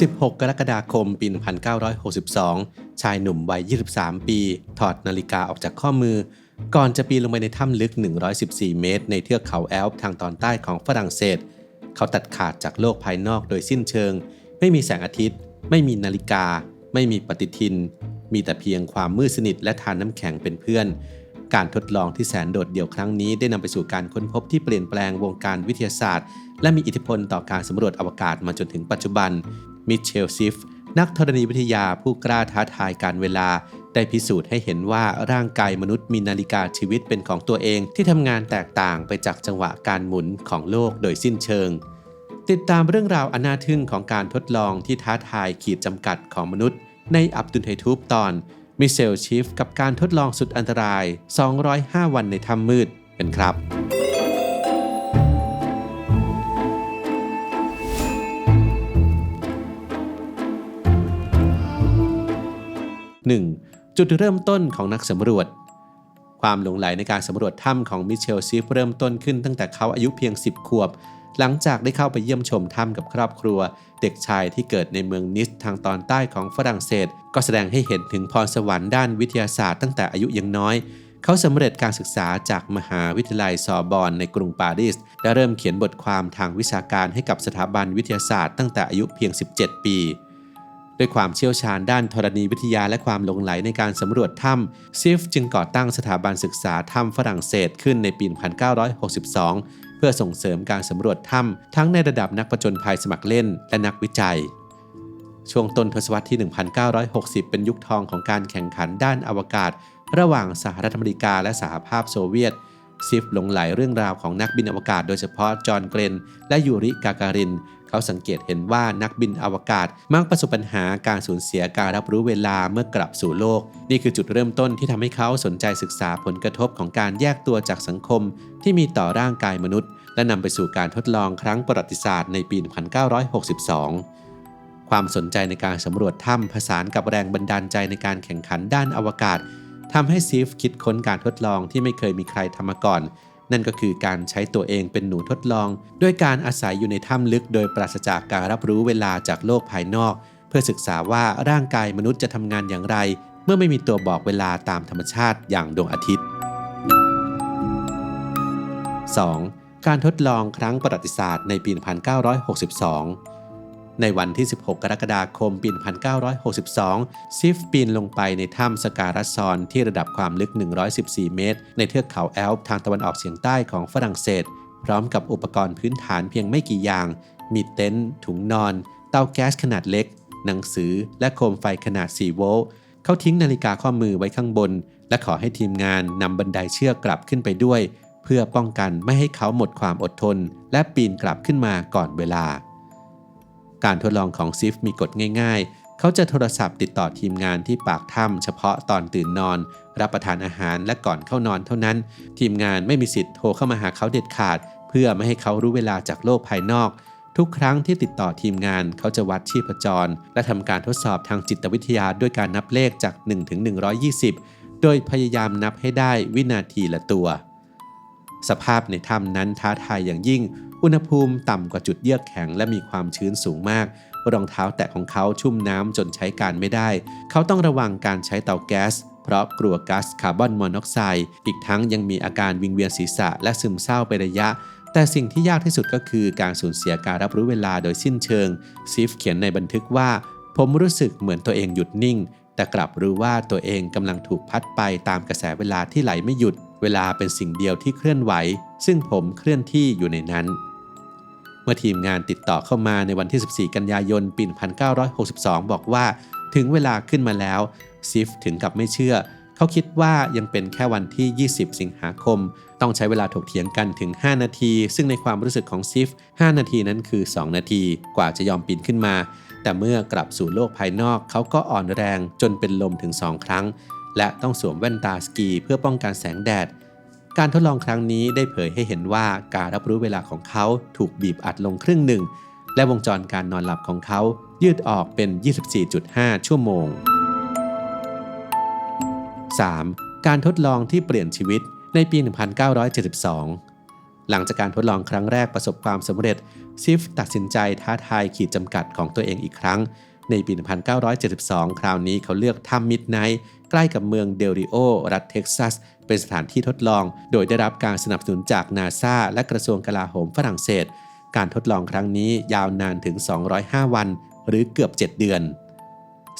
16 กรกฎาคม ปี 1962 ชายหนุ่มวัย 23 ปี ถอดนาฬิกาออกจากข้อมือก่อนจะปีนลงไปในถ้ำลึก 114 เมตรในเทือกเขาแอลป์ทางตอนใต้ของฝรั่งเศส เขาตัดขาดจากโลกภายนอกโดยสิ้นเชิง ไม่มีแสงอาทิตย์ ไม่มีนาฬิกา ไม่มีปฏิทิน มีแต่เพียงความมืดสนิทและทานน้ำแข็งเป็นเพื่อน การทดลองที่แสนโดดเดี่ยวครั้งนี้ได้นำไปสู่การค้นพบที่เปลี่ยนแปลงวงการวิทยาศาสตร์และมีอิทธิพลต่อการสำรวจอวกาศมาจนถึงปัจจุบันมิเชลซิฟนักธรณีวิทยาผู้กล้าท้าทายการเวลาได้พิสูจน์ให้เห็นว่าร่างกายมนุษย์มีนาฬิกาชีวิตเป็นของตัวเองที่ทำงานแตกต่างไปจากจังหวะการหมุนของโลกโดยสิ้นเชิงติดตามเรื่องราวอันน่าทึ่งของการทดลองที่ท้าทายขีดจำกัดของมนุษย์ในอับดุลไฮทูบตอนมิเชลชิฟกับการทดลองสุดอันตราย205วันในถ้ำมืดกันครับ 1. จุดเริ่มต้นของนักสำรวจความหลงใหลในการสำรวจถ้ำของมิเชลซิฟเริ่มต้นขึ้นตั้งแต่เขาอายุเพียง10 ขวบหลังจากได้เข้าไปเยี่ยมชมถ้ำกับครอบครัวเด็กชายที่เกิดในเมืองนิสทางตอนใต้ของฝรั่งเศสก็แสดงให้เห็นถึงพรสวรรค์ด้านวิทยาศาสตร์ตั้งแต่อายุยังน้อยเขาสำเร็จการศึกษาจากมหาวิทยาลัยซอร์บอนในกรุงปารีสและเริ่มเขียนบทความทางวิชาการให้กับสถาบันวิทยาศาสตร์ตั้งแต่อายุเพียง17 ปีด้วยความเชี่ยวชาญด้านธรณีวิทยาและความหลงใหลในการสำรวจถ้ำซิฟจึงก่อตั้งสถาบันศึกษาถ้ำฝรั่งเศสขึ้นในปี 1962 เพื่อส่งเสริมการสำรวจถ้ำทั้งในระดับนักผจญภัยสมัครเล่นและนักวิจัยช่วงต้นทศวรรษที่ 1960 เป็นยุคทองของการแข่งขันด้านอวกาศระหว่างสหรัฐอเมริกาและสหภาพโซเวียตซิฟหลงใหลเรื่องราวของนักบินอวกาศโดยเฉพาะจอห์นเกรนและยูริกาการินเขาสังเกตเห็นว่านักบินอวกาศมักประสบปัญหาการสูญเสียการรับรู้เวลาเมื่อกลับสู่โลกนี่คือจุดเริ่มต้นที่ทำให้เขาสนใจศึกษาผลกระทบของการแยกตัวจากสังคมที่มีต่อร่างกายมนุษย์และนำไปสู่การทดลองครั้งประวัติศาสตร์ในปี 1962 ความสนใจในการสำรวจถ้ำผสานกับแรงบันดาลใจในการแข่งขันด้านอวกาศทำให้ซิฟคิดค้นการทดลองที่ไม่เคยมีใครทำมาก่อนนั่นก็คือการใช้ตัวเองเป็นหนูทดลองด้วยการอาศัยอยู่ในถ้ำลึกโดยปราศจากการรับรู้เวลาจากโลกภายนอกเพื่อศึกษาว่าร่างกายมนุษย์จะทำงานอย่างไรเมื่อไม่มีตัวบอกเวลาตามธรรมชาติอย่างดวงอาทิตย์ 2. การทดลองครั้งประวัติศาสตร์ในปี 1962ในวันที่ 16 กรกฎาคม ปี 1962 ซิฟปีนลงไปในถ้ำสการัสซอนที่ระดับความลึก 114 เมตรในเทือกเขาแอลป์ทางตะวันออกเฉียงใต้ของฝรั่งเศสพร้อมกับอุปกรณ์พื้นฐานเพียงไม่กี่อย่างมีเต็นท์ถุงนอนเตาแก๊สขนาดเล็กหนังสือและโคมไฟขนาด 4 โวลต์เขาทิ้งนาฬิกาข้อมือไว้ข้างบนและขอให้ทีมงานนำบันไดเชือกกลับขึ้นไปด้วยเพื่อป้องกันไม่ให้เขาหมดความอดทนและปีนกลับขึ้นมาก่อนเวลาการทดลองของซิฟมีกฎง่ายๆเขาจะโทรศัพท์ติดต่อทีมงานที่ปากถ้ำเฉพาะตอนตื่นนอนรับประทานอาหารและก่อนเข้านอนเท่านั้นทีมงานไม่มีสิทธิ์โทรเข้ามาหาเขาเด็ดขาดเพื่อไม่ให้เขารู้เวลาจากโลกภายนอกทุกครั้งที่ติดต่อทีมงานเขาจะวัดชีพจรและทำการทดสอบทางจิตวิทยาด้วยการนับเลขจาก1 ถึง 120โดยพยายามนับให้ได้วินาทีละตัวสภาพในถ้ำนั้นท้าทายอย่างยิ่งอุณหภูมิต่ำกว่าจุดเยือกแข็งและมีความชื้นสูงมากรองเท้าแตะของเขาชุ่มน้ำจนใช้การไม่ได้เขาต้องระวังการใช้เตาแก๊สเพราะกลัวก๊าซคาร์บอนมอนอกไซด์อีกทั้งยังมีอาการวิงเวียนศีรษะและซึมเศร้าไประยะแต่สิ่งที่ยากที่สุดก็คือการสูญเสียการรับรู้เวลาโดยสิ้นเชิงซิฟเขียนในบันทึกว่าผมรู้สึกเหมือนตัวเองหยุดนิ่งแต่กลับรู้ว่าตัวเองกำลังถูกพัดไปตามกระแสเวลาที่ไหลไม่หยุดเวลาเป็นสิ่งเดียวที่เคลื่อนไหวซึ่งผมเคลื่อนที่อยู่ในนั้นเมื่อทีมงานติดต่อเข้ามาในวันที่ 14 กันยายน ปี 1962 บอกว่าถึงเวลาขึ้นมาแล้วซิฟถึงกับไม่เชื่อเขาคิดว่ายังเป็นแค่วันที่ 20 สิงหาคมต้องใช้เวลาถกเถียงกันถึง 5 นาทีซึ่งในความรู้สึกของซิฟ 5 นาทีนั้นคือ 2 นาทีกว่าจะยอมปีนขึ้นมาแต่เมื่อกลับสู่โลกภายนอกเขาก็อ่อนแรงจนเป็นลมถึง 2 ครั้งและต้องสวมแว่นตาสกีเพื่อป้องกันแสงแดดการทดลองครั้งนี้ได้เผยให้เห็นว่าการรับรู้เวลาของเขาถูกบีบอัดลงครึ่งหนึ่งและวงจรการนอนหลับของเขายืดออกเป็น 24.5 ชั่วโมง 3. การทดลองที่เปลี่ยนชีวิตในปี 1972 หลังจากการทดลองครั้งแรกประสบความสำเร็จ ซิฟตัดสินใจท้าทายขีดจำกัดของตัวเองอีกครั้งในปี 1972 คราวนี้เขาเลือกถ้ำมิดไนท์ใกล้กับเมืองเดลริโอรัฐเท็กซัสเป็นสถานที่ทดลองโดยได้รับการสนับสนุนจากนาซาและกระทรวงกลาโหมฝรั่งเศสการทดลองครั้งนี้ยาวนานถึง205วันหรือเกือบ7เดือน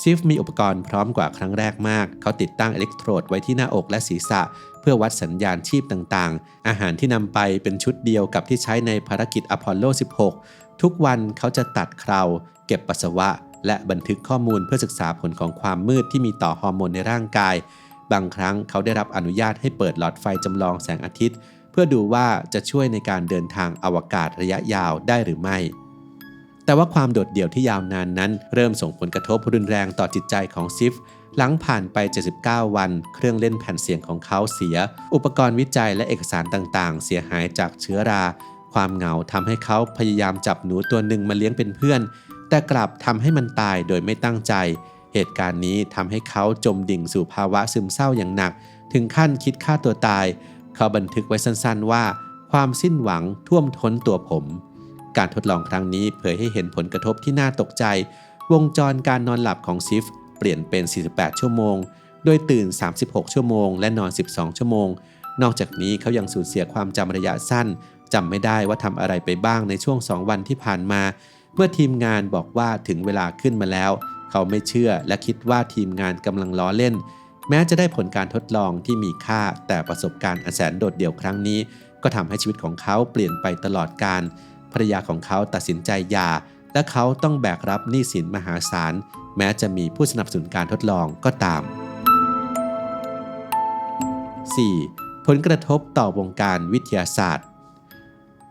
ซิฟมีอุปกรณ์พร้อมกว่าครั้งแรกมากเขาติดตั้งอิเล็กโทรดไว้ที่หน้าอกและศีรษะเพื่อวัดสัญญาณชีพต่างๆอาหารที่นำไปเป็นชุดเดียวกับที่ใช้ในภารกิจอพอลโล 16 ทุกวันเขาจะตัดเคราเก็บปัสสาวะและบันทึกข้อมูลเพื่อศึกษาผลของความมืดที่มีต่อฮอร์โมนในร่างกายบางครั้งเขาได้รับอนุญาตให้เปิดหลอดไฟจำลองแสงอาทิตย์เพื่อดูว่าจะช่วยในการเดินทางอวกาศระยะยาวได้หรือไม่แต่ว่าความโดดเดี่ยวที่ยาวนานนั้นเริ่มส่งผลกระทบรุนแรงต่อจิตใจของซิฟหลังผ่านไป79วันเครื่องเล่นแผ่นเสียงของเขาเสียอุปกรณ์วิจัยและเอกสารต่างๆเสียหายจากเชื้อราความเหงาทำให้เขาพยายามจับหนูตัวหนึ่งมาเลี้ยงเป็นเพื่อนแต่กลับทำให้มันตายโดยไม่ตั้งใจเหตุการณ์นี้ทำให้เขาจมดิ่งสู่ภาวะซึมเศร้าอย่างหนักถึงขั้นคิดฆ่าตัวตายเขาบันทึกไว้สั้นๆว่าความสิ้นหวังท่วมท้นตัวผมการทดลองครั้งนี้เผยให้เห็นผลกระทบที่น่าตกใจวงจรการนอนหลับของซิฟเปลี่ยนเป็น48ชั่วโมงโดยตื่น36ชั่วโมงและนอน12ชั่วโมงนอกจากนี้เขายังสูญเสียความจำระยะสั้นจำไม่ได้ว่าทำอะไรไปบ้างในช่วง2วันที่ผ่านมาเมื่อทีมงานบอกว่าถึงเวลาขึ้นมาแล้วเขาไม่เชื่อและคิดว่าทีมงานกำลังล้อเล่นแม้จะได้ผลการทดลองที่มีค่าแต่ประสบการณ์อันแสนโดดเดี่ยวครั้งนี้ก็ทำให้ชีวิตของเขาเปลี่ยนไปตลอดกาลภรรยาของเขาตัดสินใจหย่าและเขาต้องแบกรับหนี้สินมหาศาลแม้จะมีผู้สนับสนุนการทดลองก็ตาม 4. ผลกระทบต่อวงการวิทยาศาสตร์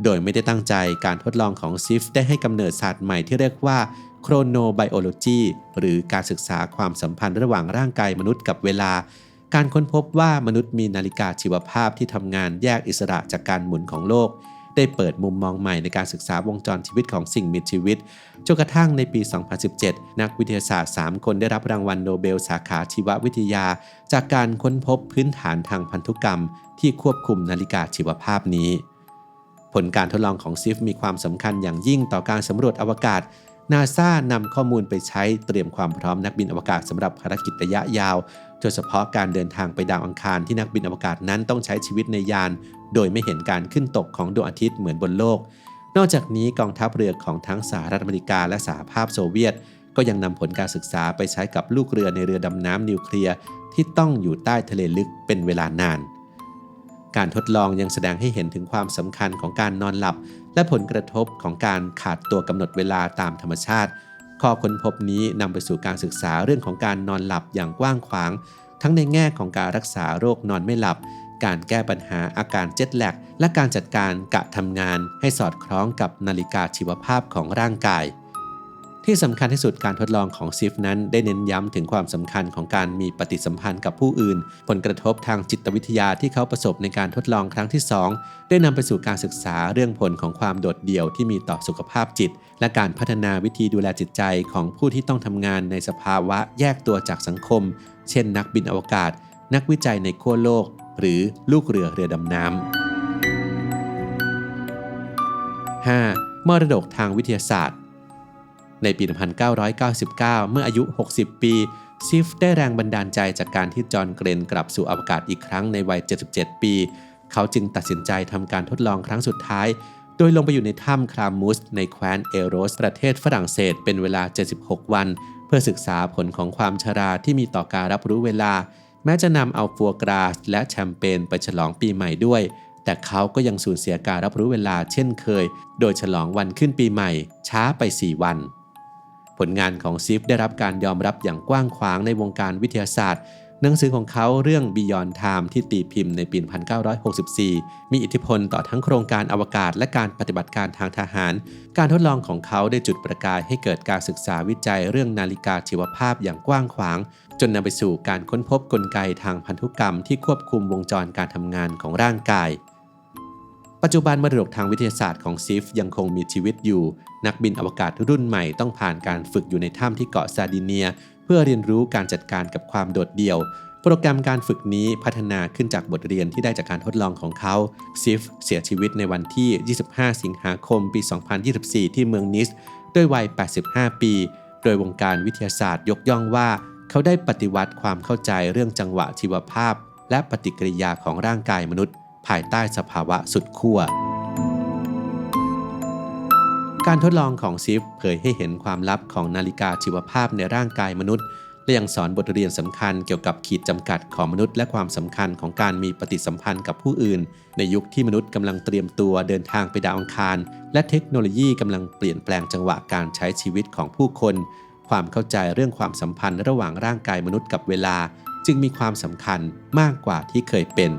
โดยไม่ได้ตั้งใจการทดลองของซิฟได้ให้กำเนิดศาสตร์ใหม่ที่เรียกว่าโครโนไบโอโลจีหรือการศึกษาความสัมพันธ์ระหว่างร่างกายมนุษย์กับเวลาการค้นพบว่ามนุษย์มีนาฬิกาชีวภาพที่ทำงานแยกอิสระจากการหมุนของโลกได้เปิดมุมมองใหม่ในการศึกษาวงจรชีวิตของสิ่งมีชีวิตจนกระทั่งในปี 2017 นักวิทยาศาสตร์ 3 คนได้รับรางวัลโนเบลสาขาชีววิทยาจากการค้นพบพื้นฐานทางพันธุกรรมที่ควบคุมนาฬิกาชีวภาพนี้ผลการทดลองของซิฟมีความสำคัญอย่างยิ่งต่อการสำรวจอวกาศนาซานำข้อมูลไปใช้เตรียมความพร้อมนักบินอวกาศสำหรับภารกิจระยะยาวโดยเฉพาะการเดินทางไปดาวอังคารที่นักบินอวกาศนั้นต้องใช้ชีวิตในยานโดยไม่เห็นการขึ้นตกของดวงอาทิตย์เหมือนบนโลกนอกจากนี้กองทัพเรือของทั้งสหรัฐอเมริกาและสหภาพโซเวียตก็ยังนำผลการศึกษาไปใช้กับลูกเรือในเรือดำน้ำนิวเคลียร์ที่ต้องอยู่ใต้ทะเลลึกเป็นเวลานานการทดลองยังแสดงให้เห็นถึงความสำคัญของการนอนหลับและผลกระทบของการขาดตัวกำหนดเวลาตามธรรมชาติข้อค้นพบนี้นำไปสู่การศึกษาเรื่องของการนอนหลับอย่างกว้างขวางทั้งในแง่ของการรักษาโรคนอนไม่หลับการแก้ปัญหาอาการเจ็ตแลกและการจัดการกะทำงานให้สอดคล้องกับนาฬิกาชีวภาพของร่างกายที่สำคัญที่สุดการทดลองของซิฟนั้นได้เน้นย้ำถึงความสำคัญของการมีปฏิสัมพันธ์กับผู้อื่นผลกระทบทางจิตวิทยาที่เขาประสบในการทดลองครั้งที่ 2ได้นำไปสู่การศึกษาเรื่องผลของความโดดเดี่ยวที่มีต่อสุขภาพจิตและการพัฒนาวิธีดูแลจิตใจของผู้ที่ต้องทำงานในสภาวะแยกตัวจากสังคมเช่นนักบินอวกาศนักวิจัยในขั้วโลกหรือลูกเรือดำน้ำ 5. มรดกทางวิทยาศาสตร์ในปี 1999 เมื่ออายุ 60 ปีซิฟได้แรงบันดาลใจจากการที่จอห์นเกรนกลับสู่อวกาศอีกครั้งในวัย 77 ปีเขาจึงตัดสินใจทำการทดลองครั้งสุดท้ายโดยลงไปอยู่ในถ้ำคลามุสในแคว้นเอโรสประเทศฝรั่งเศสเป็นเวลา 76 วันเพื่อศึกษาผลของความชราที่มีต่อการรับรู้เวลาแม้จะนำเอาฟัวกราสและแชมเปญไปฉลองปีใหม่ด้วยแต่เขาก็ยังสูญเสียการรับรู้เวลาเช่นเคยโดยฉลองวันขึ้นปีใหม่ช้าไป 4 วันผลงานของซิฟได้รับการยอมรับอย่างกว้างขวางในวงการวิทยาศาสตร์หนังสือของเขาเรื่อง Beyond Time ที่ตีพิมพ์ในปี 1964 มีอิทธิพลต่อทั้งโครงการอวกาศและการปฏิบัติการทางทหารการทดลองของเขาได้จุดประกายให้เกิดการศึกษาวิจัยเรื่องนาฬิกาชีวภาพอย่างกว้างขวางจนนำไปสู่การค้นพบกลไกทางพันธุกรรมที่ควบคุมวงจรการทำงานของร่างกายปัจจุบันมรดกทางวิทยาศาสตร์ของซิฟยังคงมีชีวิตอยู่นักบินอวกาศรุ่นใหม่ต้องผ่านการฝึกอยู่ในถ้ำที่เกาะซาร์ดิเนียเพื่อเรียนรู้การจัดการกับความโดดเดี่ยว โปรแกรมการฝึกนี้พัฒนาขึ้นจากบทเรียนที่ได้จากการทดลองของเขาซิฟเสียชีวิตในวันที่ 25 สิงหาคม ปี 2024 ที่เมืองนิสด้วยวัย 85 ปี โดยวงการวิทยาศาสตร์ยกย่องว่าเขาได้ปฏิวัติความเข้าใจเรื่องจังหวะชีวภาพและปฏิกิริยาของร่างกายมนุษย์ภายใต้สภาวะสุดขั้วการทดลองของซิฟเผยให้เห็นความลับของนาฬิกาชีวภาพในร่างกายมนุษย์และยังสอนบทเรียนสำคัญเกี่ยวกับขีดจำกัดของมนุษย์และความสำคัญของการมีปฏิสัมพันธ์กับผู้อื่นในยุคที่มนุษย์กำลังเตรียมตัวเดินทางไปดาวอังคารและเทคโนโลยีกำลังเปลี่ยนแปลงจังหวะการใช้ชีวิตของผู้คนความเข้าใจเรื่องความสัมพันธ์ระหว่างร่างกายมนุษย์กับเวลาจึงมีความสำคัญมากกว่าที่เคยเป็น